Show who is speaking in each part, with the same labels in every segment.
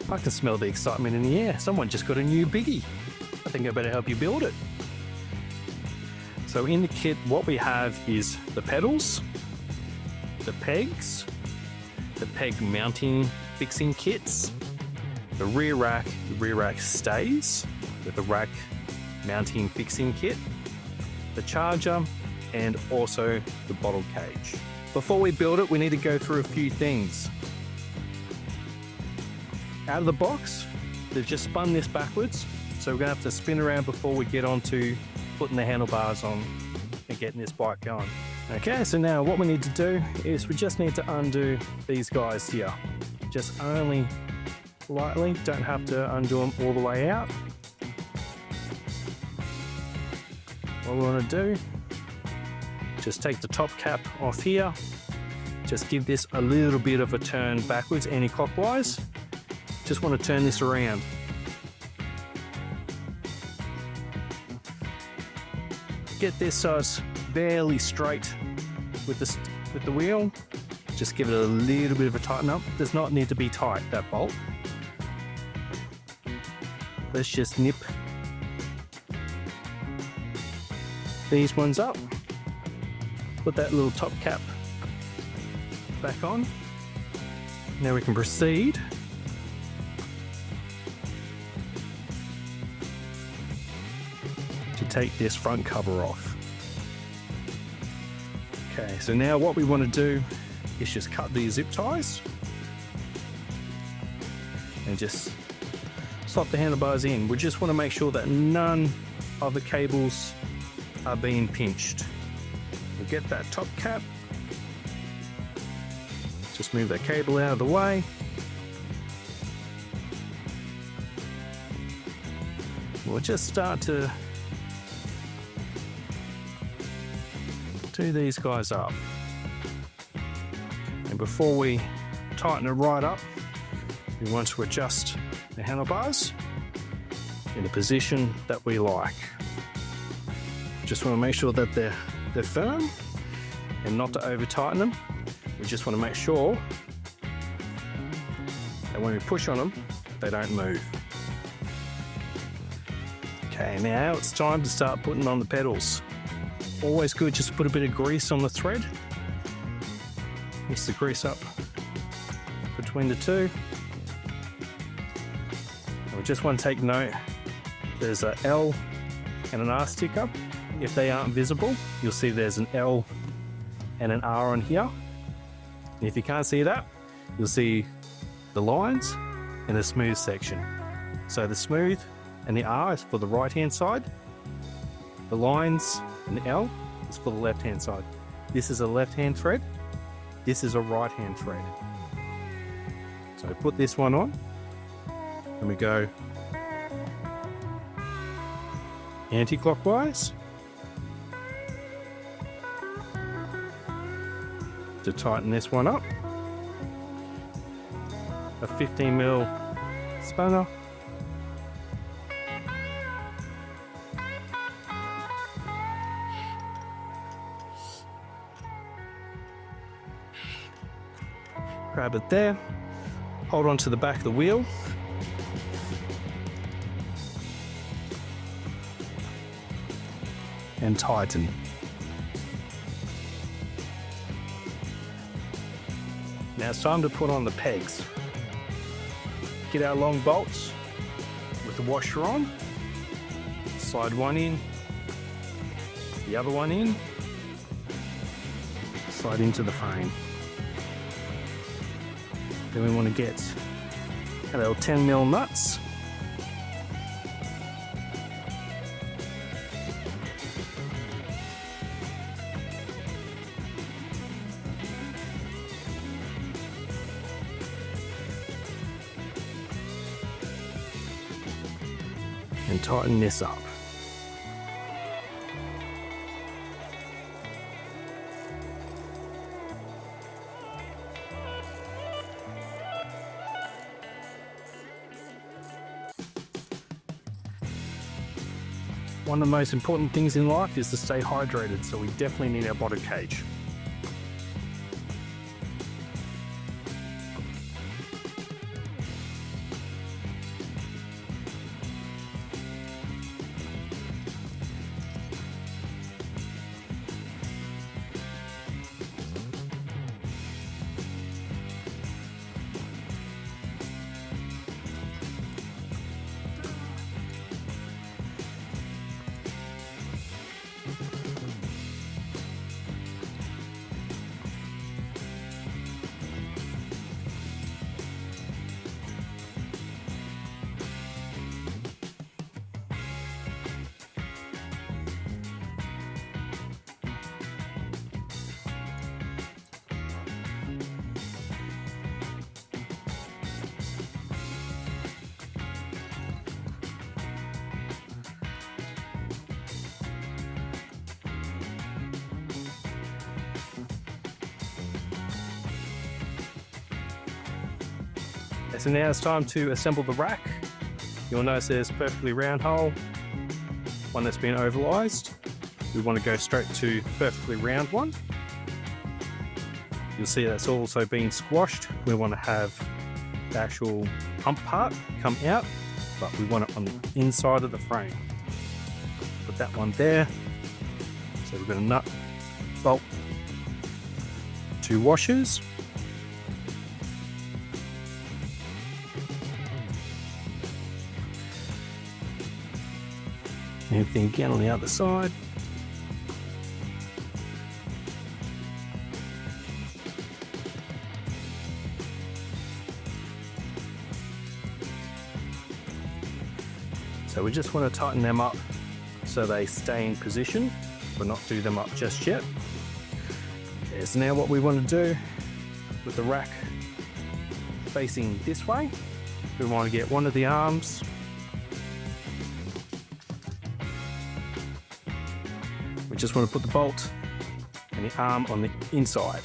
Speaker 1: I can smell the excitement in the air. Someone just got a new Biggie. I think I better help you build it. So in the kit, what we have is the pedals, the pegs, the peg mounting fixing kits, the rear rack stays with the rack mounting fixing kit, the charger, and also the bottle cage. Before we build it, we need to go through a few things. Out of the box, they've just spun this backwards, so we're gonna have to spin around before we get onto putting the handlebars on and getting this bike going. Okay, so now what we need to do is we just need to undo these guys here. Just only lightly, don't have to undo them all the way out. What we want to do, just take the top cap off here, just give this a little bit of a turn backwards anti-clockwise. Just want to turn this around. Get this so it's barely straight with the wheel. Just give it a little bit of a tighten up. Does not need to be tight, that bolt. Let's just nip these ones up. Put that little top cap back on. Now we can proceed to take this front cover off. Okay, so now what we want to do is just cut these zip ties and just slot the handlebars in. We just want to make sure that none of the cables are being pinched. We'll get that top cap, just move that cable out of the way. We'll just start to do these guys up. And before we tighten it right up, we want to adjust the handlebars in a position that we like. Just want to make sure that they're firm and not to over tighten them. We just want to make sure that when we push on them, they don't move. Okay, now it's time to start putting on the pedals. Always good just to put a bit of grease on the thread. Mix the grease up between the two. And we just want to take note, there's an L and an R sticker. If they aren't visible, you'll see there's an L and an R on here. And if you can't see that, you'll see the lines and the smooth section. So the smooth and the R is for the right hand side. The lines and the L is for the left hand side. This is a left hand thread. This is a right hand thread. So put this one on and we go anti-clockwise to tighten this one up. A 15mm spanner. Grab it there, hold on to the back of the wheel, and tighten. Now it's time to put on the pegs. Get our long bolts with the washer on, slide one in, the other one in, slide into the frame. Then we want to get a little 10mm nuts. And tighten this up. One of the most important things in life is to stay hydrated, so we definitely need our bottle cage. So now it's time to assemble the rack. You'll notice there's a perfectly round hole, one that's been ovalized. We want to go straight to perfectly round one. You'll see that's also been squashed. We want to have the actual pump part come out, but we want it on the inside of the frame. Put that one there. So we've got a nut, bolt, 2 washers. Everything again on the other side. So we just want to tighten them up so they stay in position, but not do them up just yet. Okay, so now what we want to do with the rack facing this way, we want to get one of the arms we just want to put the bolt and the arm on the inside.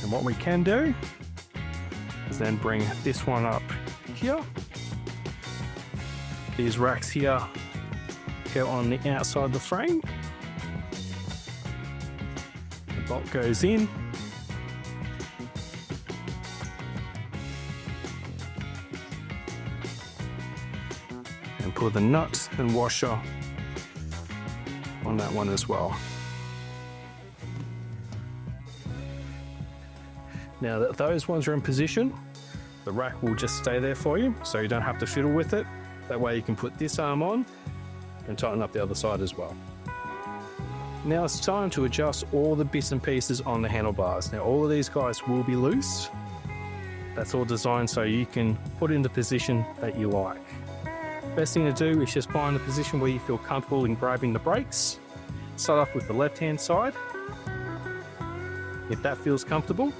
Speaker 1: And what we can do is then bring this one up here. These racks here go on the outside of the frame. The bolt goes in. And put the nut and washer on that one as well. Now that those ones are in position, the rack will just stay there for you, so you don't have to fiddle with it. That way you can put this arm on and tighten up the other side as well. Now it's time to adjust all the bits and pieces on the handlebars. Now all of these guys will be loose. That's all designed so you can put in the position that you like. Best thing to do is just find a position where you feel comfortable in grabbing the brakes. Start off with the left-hand side. If that feels comfortable,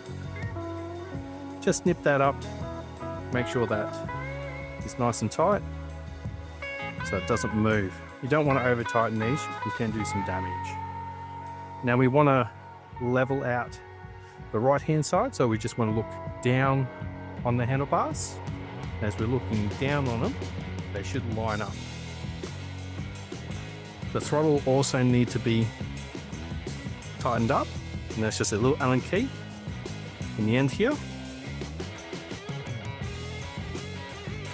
Speaker 1: just nip that up. Make sure that it's nice and tight so it doesn't move. You don't want to over tighten these, you can do some damage. Now we want to level out the right hand side, so we just want to look down on the handlebars. As we're looking down on them, they should line up. The throttle also need to be tightened up, and that's just a little Allen key in the end here.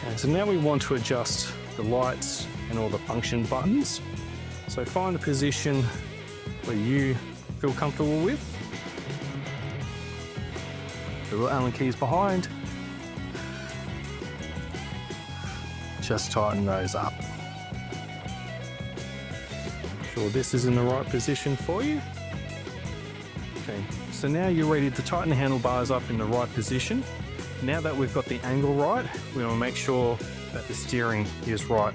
Speaker 1: Okay, so now we want to adjust the lights and all the function buttons. So find a position where you feel comfortable with. The little Allen keys behind. Just tighten those up. Make sure this is in the right position for you. Okay, so now you're ready to tighten the handlebars up in the right position. Now that we've got the angle right, we want to make sure that the steering is right.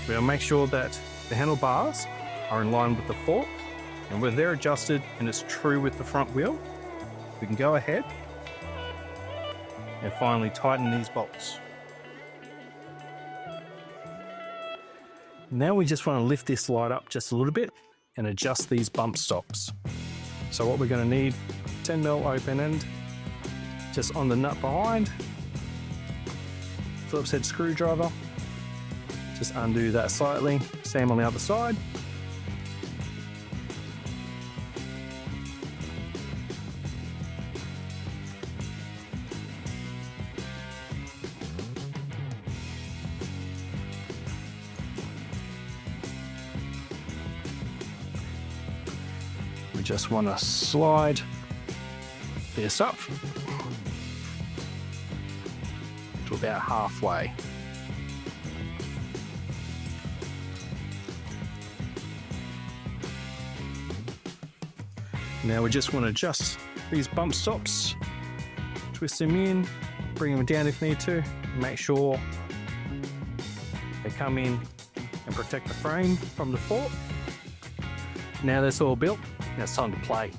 Speaker 1: We want to make sure that the handlebars are in line with the fork, and when they're adjusted and it's true with the front wheel, we can go ahead and finally tighten these bolts. Now we just want to lift this light up just a little bit and adjust these bump stops. So what we're going to need, 10mm open end, just on the nut behind, Phillips head screwdriver, just undo that slightly, same on the other side. We just want to slide this up to about halfway. Now we just want to adjust these bump stops, twist them in, bring them down if need to, make sure they come in and protect the frame from the fork. Now that's all built, now it's time to play.